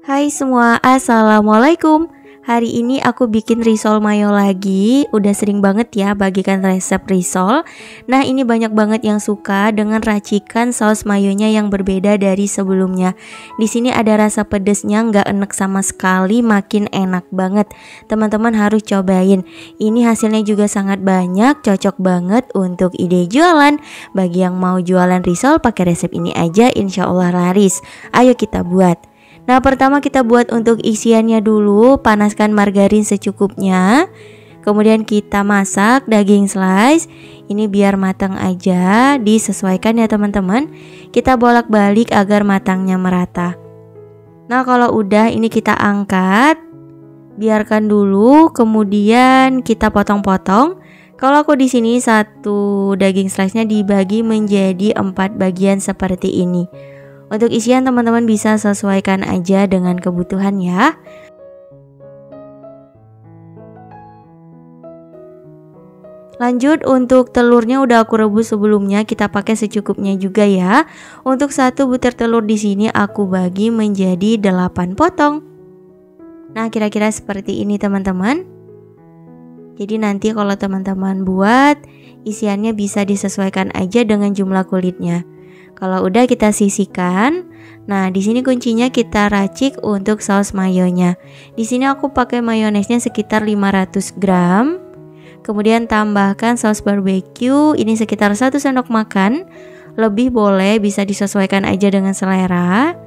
Hai semua, assalamualaikum. Hari ini aku bikin risol mayo lagi. Udah sering banget ya bagikan resep risol. Nah, ini banyak banget yang suka dengan racikan saus mayonya yang berbeda dari sebelumnya. Di sini ada rasa pedesnya, nggak enek sama sekali, makin enak banget. Teman-teman harus cobain. Ini hasilnya juga sangat banyak, cocok banget untuk ide jualan. Bagi yang mau jualan risol pakai resep ini aja, insya Allah laris. Ayo kita buat. Nah, pertama kita buat untuk isiannya dulu. Panaskan margarin secukupnya. Kemudian kita masak daging slice. Ini biar matang aja, disesuaikan ya teman-teman. Kita bolak-balik agar matangnya merata. Nah, kalau udah ini kita angkat. Biarkan dulu, kemudian kita potong-potong. Kalau aku di sini satu daging slice-nya dibagi menjadi 4 bagian seperti ini. Untuk isian teman-teman bisa sesuaikan aja dengan kebutuhan ya. Lanjut untuk telurnya udah aku rebus sebelumnya, kita pakai secukupnya juga ya. Untuk satu butir telur di sini aku bagi menjadi 8 potong. Nah, kira-kira seperti ini teman-teman. Jadi nanti kalau teman-teman buat, isiannya bisa disesuaikan aja dengan jumlah kulitnya. Kalau udah kita sisihkan. Nah, di sini kuncinya kita racik untuk saus mayonya. Di sini aku pakai mayonesnya sekitar 500 gram. Kemudian tambahkan saus barbeque, ini sekitar 1 sendok makan. Lebih boleh, bisa disesuaikan aja dengan selera.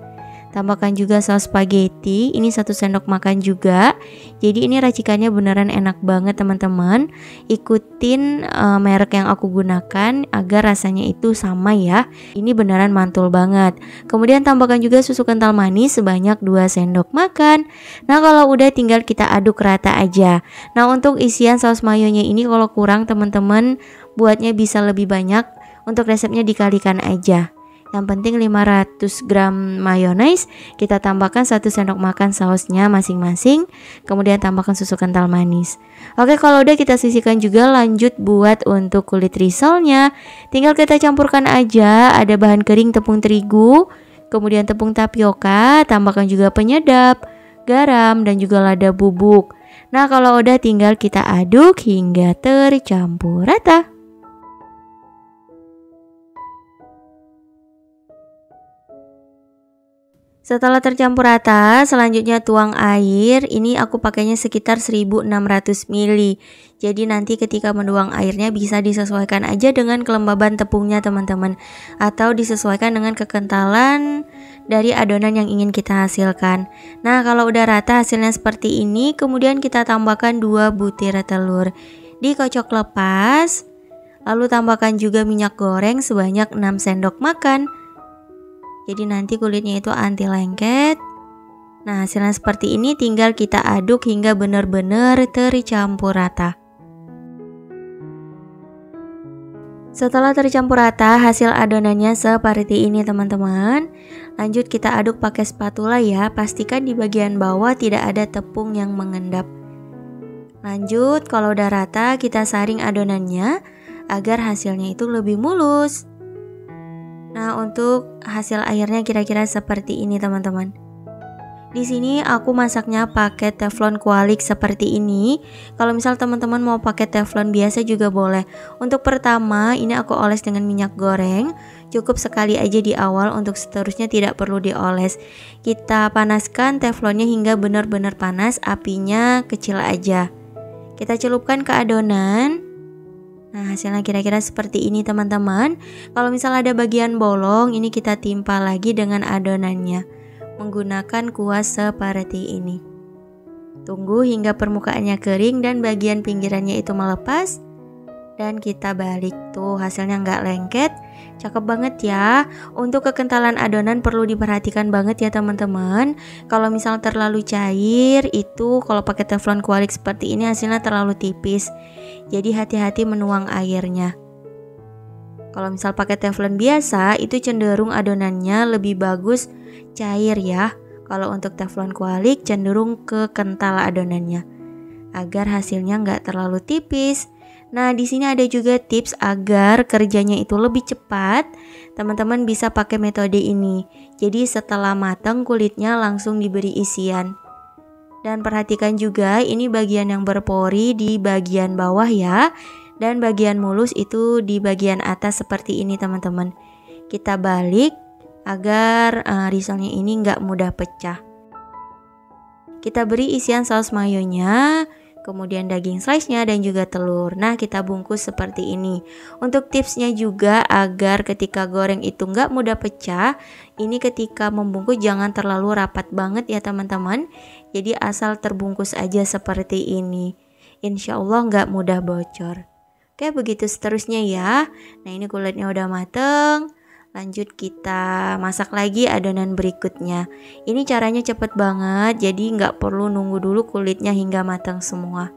Tambahkan juga saus spaghetti, ini 1 sendok makan juga. Jadi ini racikannya beneran enak banget teman-teman. Ikutin merek yang aku gunakan agar rasanya itu sama ya. Ini beneran mantul banget. Kemudian tambahkan juga susu kental manis sebanyak 2 sendok makan. Nah, kalau udah tinggal kita aduk rata aja. Nah, untuk isian saus mayonya ini kalau kurang teman-teman buatnya bisa lebih banyak. Untuk resepnya dikalikan aja. Yang penting 500 gram mayones, kita tambahkan 1 sendok makan sausnya masing-masing. Kemudian tambahkan susu kental manis. Oke, kalau udah kita sisihkan juga, lanjut buat untuk kulit risolnya. Tinggal kita campurkan aja, ada bahan kering tepung terigu, kemudian tepung tapioka, tambahkan juga penyedap, garam, dan juga lada bubuk. Nah, kalau udah tinggal kita aduk hingga tercampur rata. Setelah tercampur rata, selanjutnya tuang air. Ini aku pakainya sekitar 1600 ml. Jadi nanti ketika menuang airnya bisa disesuaikan aja dengan kelembaban tepungnya teman-teman. Atau disesuaikan dengan kekentalan dari adonan yang ingin kita hasilkan. Nah, kalau udah rata hasilnya seperti ini, kemudian kita tambahkan 2 butir telur. Dikocok lepas. Lalu tambahkan juga minyak goreng sebanyak 6 sendok makan. Jadi nanti kulitnya itu anti lengket. Nah, hasilnya seperti ini, tinggal kita aduk hingga benar-benar tercampur rata. Setelah tercampur rata, hasil adonannya seperti ini teman-teman. Lanjut kita aduk pakai spatula ya. Pastikan di bagian bawah tidak ada tepung yang mengendap. Lanjut, kalau udah rata kita saring adonannya agar hasilnya itu lebih mulus. Nah, untuk hasil airnya kira-kira seperti ini teman-teman. Di sini aku masaknya pakai teflon kualik seperti ini. Kalau misal teman-teman mau pakai teflon biasa juga boleh. Untuk pertama ini aku oles dengan minyak goreng. Cukup sekali aja di awal, untuk seterusnya tidak perlu dioles. Kita panaskan teflonnya hingga benar-benar panas, apinya kecil aja. Kita celupkan ke adonan. Nah, hasilnya kira-kira seperti ini teman-teman. Kalau misal ada bagian bolong, ini kita timpa lagi dengan adonannya menggunakan kuas seperti ini. Tunggu hingga permukaannya kering dan bagian pinggirannya itu melepas. Dan kita balik, tuh hasilnya nggak lengket. Cakep banget ya. Untuk kekentalan adonan perlu diperhatikan banget ya teman-teman. Kalau misal terlalu cair, itu kalau pakai teflon kualik seperti ini hasilnya terlalu tipis. Jadi hati-hati menuang airnya. Kalau misal pakai teflon biasa, itu cenderung adonannya lebih bagus cair ya. Kalau untuk teflon kualik cenderung ke kental adonannya, agar hasilnya nggak terlalu tipis. Nah, di sini ada juga tips agar kerjanya itu lebih cepat. Teman-teman bisa pakai metode ini. Jadi setelah matang kulitnya langsung diberi isian. Dan perhatikan juga ini bagian yang berpori di bagian bawah ya. Dan bagian mulus itu di bagian atas seperti ini teman-teman. Kita balik agar risolnya ini nggak mudah pecah. Kita beri isian saus mayonya, kemudian daging slice-nya dan juga telur. Nah, kita bungkus seperti ini. Untuk tipsnya juga agar ketika goreng itu nggak mudah pecah, ini ketika membungkus jangan terlalu rapat banget ya teman-teman. Jadi asal terbungkus aja seperti ini. Insya Allah nggak mudah bocor. Oke, begitu seterusnya ya. Nah, ini kulitnya udah mateng. Lanjut kita masak lagi adonan berikutnya. Ini caranya cepet banget, jadi nggak perlu nunggu dulu kulitnya hingga matang semua.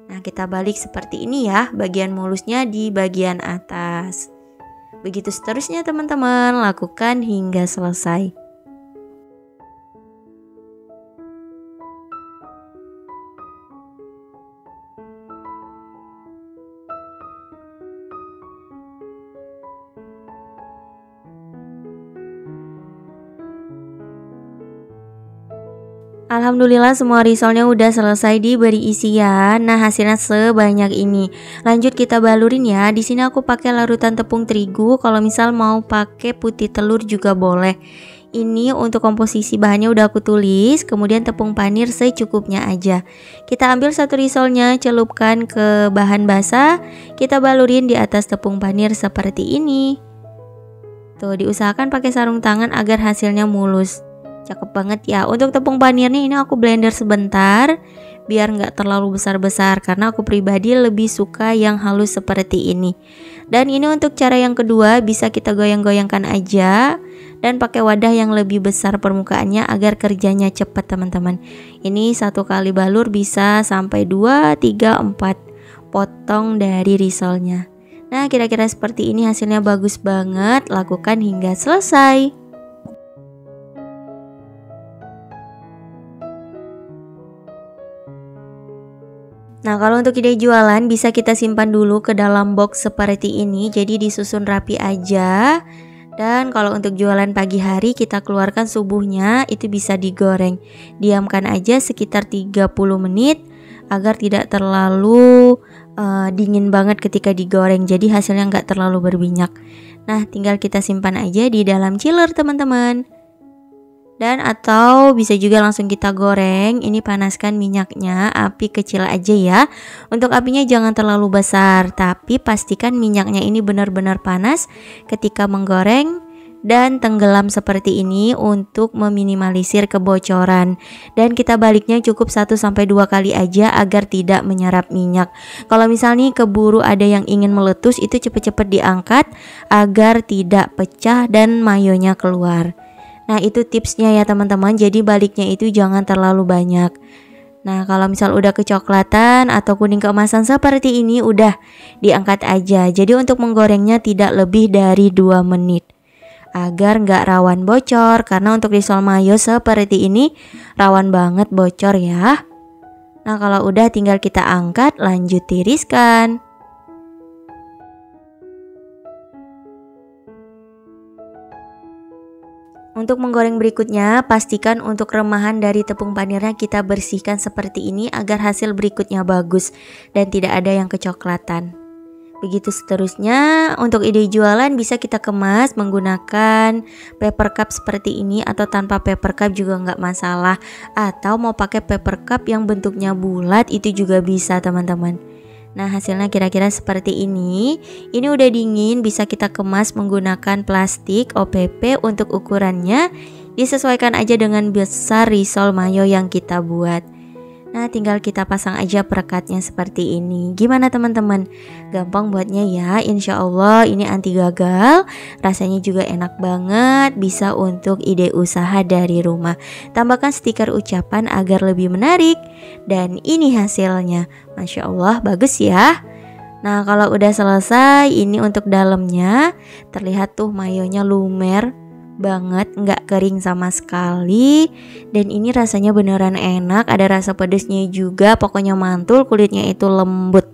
Nah, kita balik seperti ini ya, bagian mulusnya di bagian atas. Begitu seterusnya teman-teman, lakukan hingga selesai. Alhamdulillah semua risolnya udah selesai diberi isian. Nah, hasilnya sebanyak ini. Lanjut kita balurin ya. Di sini aku pakai larutan tepung terigu. Kalau misal mau pakai putih telur juga boleh. Ini untuk komposisi bahannya udah aku tulis. Kemudian tepung panir secukupnya aja. Kita ambil satu risolnya, celupkan ke bahan basah. Kita balurin di atas tepung panir seperti ini. Tuh, diusahakan pakai sarung tangan agar hasilnya mulus. Cakep banget ya. Untuk tepung panirnya ini aku blender sebentar biar nggak terlalu besar-besar karena aku pribadi lebih suka yang halus seperti ini. Dan ini untuk cara yang kedua, bisa kita goyang-goyangkan aja dan pakai wadah yang lebih besar permukaannya agar kerjanya cepat teman-teman. Ini satu kali balur bisa sampai 2, 3, 4 potong dari risolnya. Nah, kira-kira seperti ini hasilnya bagus banget. Lakukan hingga selesai. Nah, kalau untuk ide jualan bisa kita simpan dulu ke dalam box seperti ini, jadi disusun rapi aja. Dan kalau untuk jualan pagi hari kita keluarkan subuhnya, itu bisa digoreng. Diamkan aja sekitar 30 menit agar tidak terlalu dingin banget ketika digoreng, jadi hasilnya nggak terlalu berminyak. Nah, tinggal kita simpan aja di dalam chiller teman-teman. Dan atau bisa juga langsung kita goreng. Ini panaskan minyaknya, api kecil aja ya. Untuk apinya jangan terlalu besar, tapi pastikan minyaknya ini benar-benar panas ketika menggoreng dan tenggelam seperti ini untuk meminimalisir kebocoran. Dan kita baliknya cukup 1-2 kali aja agar tidak menyerap minyak. Kalau misalnya keburu ada yang ingin meletus, itu cepet-cepet diangkat agar tidak pecah dan mayonya keluar. Nah, itu tipsnya ya teman-teman. Jadi baliknya itu jangan terlalu banyak. Nah, kalau misal udah kecoklatan atau kuning keemasan seperti ini, udah diangkat aja. Jadi untuk menggorengnya tidak lebih dari 2 menit agar nggak rawan bocor. Karena untuk risol mayo seperti ini rawan banget bocor ya. Nah, kalau udah tinggal kita angkat, lanjut tiriskan. Untuk menggoreng berikutnya, pastikan untuk remahan dari tepung panirnya kita bersihkan seperti ini agar hasil berikutnya bagus dan tidak ada yang kecoklatan. Begitu seterusnya, untuk ide jualan bisa kita kemas menggunakan paper cup seperti ini atau tanpa paper cup juga nggak masalah. Atau mau pakai paper cup yang bentuknya bulat itu juga bisa teman-teman. Nah, hasilnya kira-kira seperti ini. Ini udah dingin, bisa kita kemas menggunakan plastik OPP. Untuk ukurannya disesuaikan aja dengan besar risol mayo yang kita buat. Nah, tinggal kita pasang aja perekatnya seperti ini. Gimana teman-teman? Gampang buatnya ya. Insya Allah ini anti gagal. Rasanya juga enak banget. Bisa untuk ide usaha dari rumah. Tambahkan stiker ucapan agar lebih menarik. Dan ini hasilnya. Masya Allah bagus ya. Nah, kalau udah selesai, ini untuk dalamnya. Terlihat tuh mayonya lumer banget, nggak kering sama sekali. Dan ini rasanya beneran enak, ada rasa pedesnya juga. Pokoknya mantul, kulitnya itu lembut.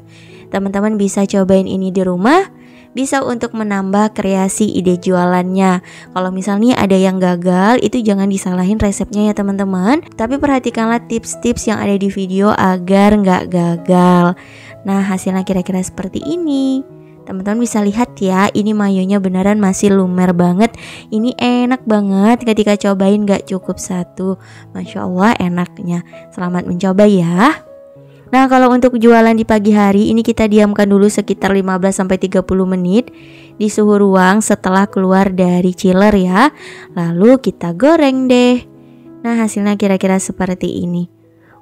Teman-teman bisa cobain ini di rumah, bisa untuk menambah kreasi ide jualannya. Kalau misalnya ada yang gagal, itu jangan disalahin resepnya ya teman-teman, tapi perhatikanlah tips-tips yang ada di video agar nggak gagal. Nah, hasilnya kira-kira seperti ini. Teman-teman bisa lihat ya, ini mayonya beneran masih lumer banget. Ini enak banget ketika cobain, gak cukup satu. Masya Allah enaknya. Selamat mencoba ya. Nah, kalau untuk jualan di pagi hari ini kita diamkan dulu sekitar 15-30 menit di suhu ruang setelah keluar dari chiller ya. Lalu kita goreng deh. Nah, hasilnya kira-kira seperti ini.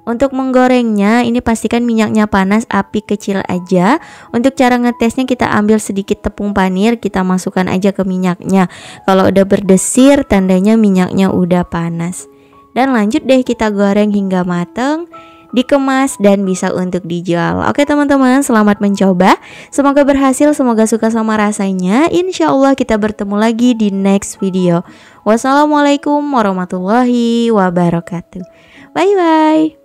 Untuk menggorengnya, ini pastikan minyaknya panas, api kecil aja. Untuk cara ngetesnya, kita ambil sedikit tepung panir, kita masukkan aja ke minyaknya. Kalau udah berdesir, tandanya minyaknya udah panas. Dan lanjut deh kita goreng hingga mateng, dikemas dan bisa untuk dijual. Oke teman-teman, selamat mencoba. Semoga berhasil, semoga suka sama rasanya. Insya Allah kita bertemu lagi di next video. Wassalamualaikum warahmatullahi wabarakatuh. Bye bye.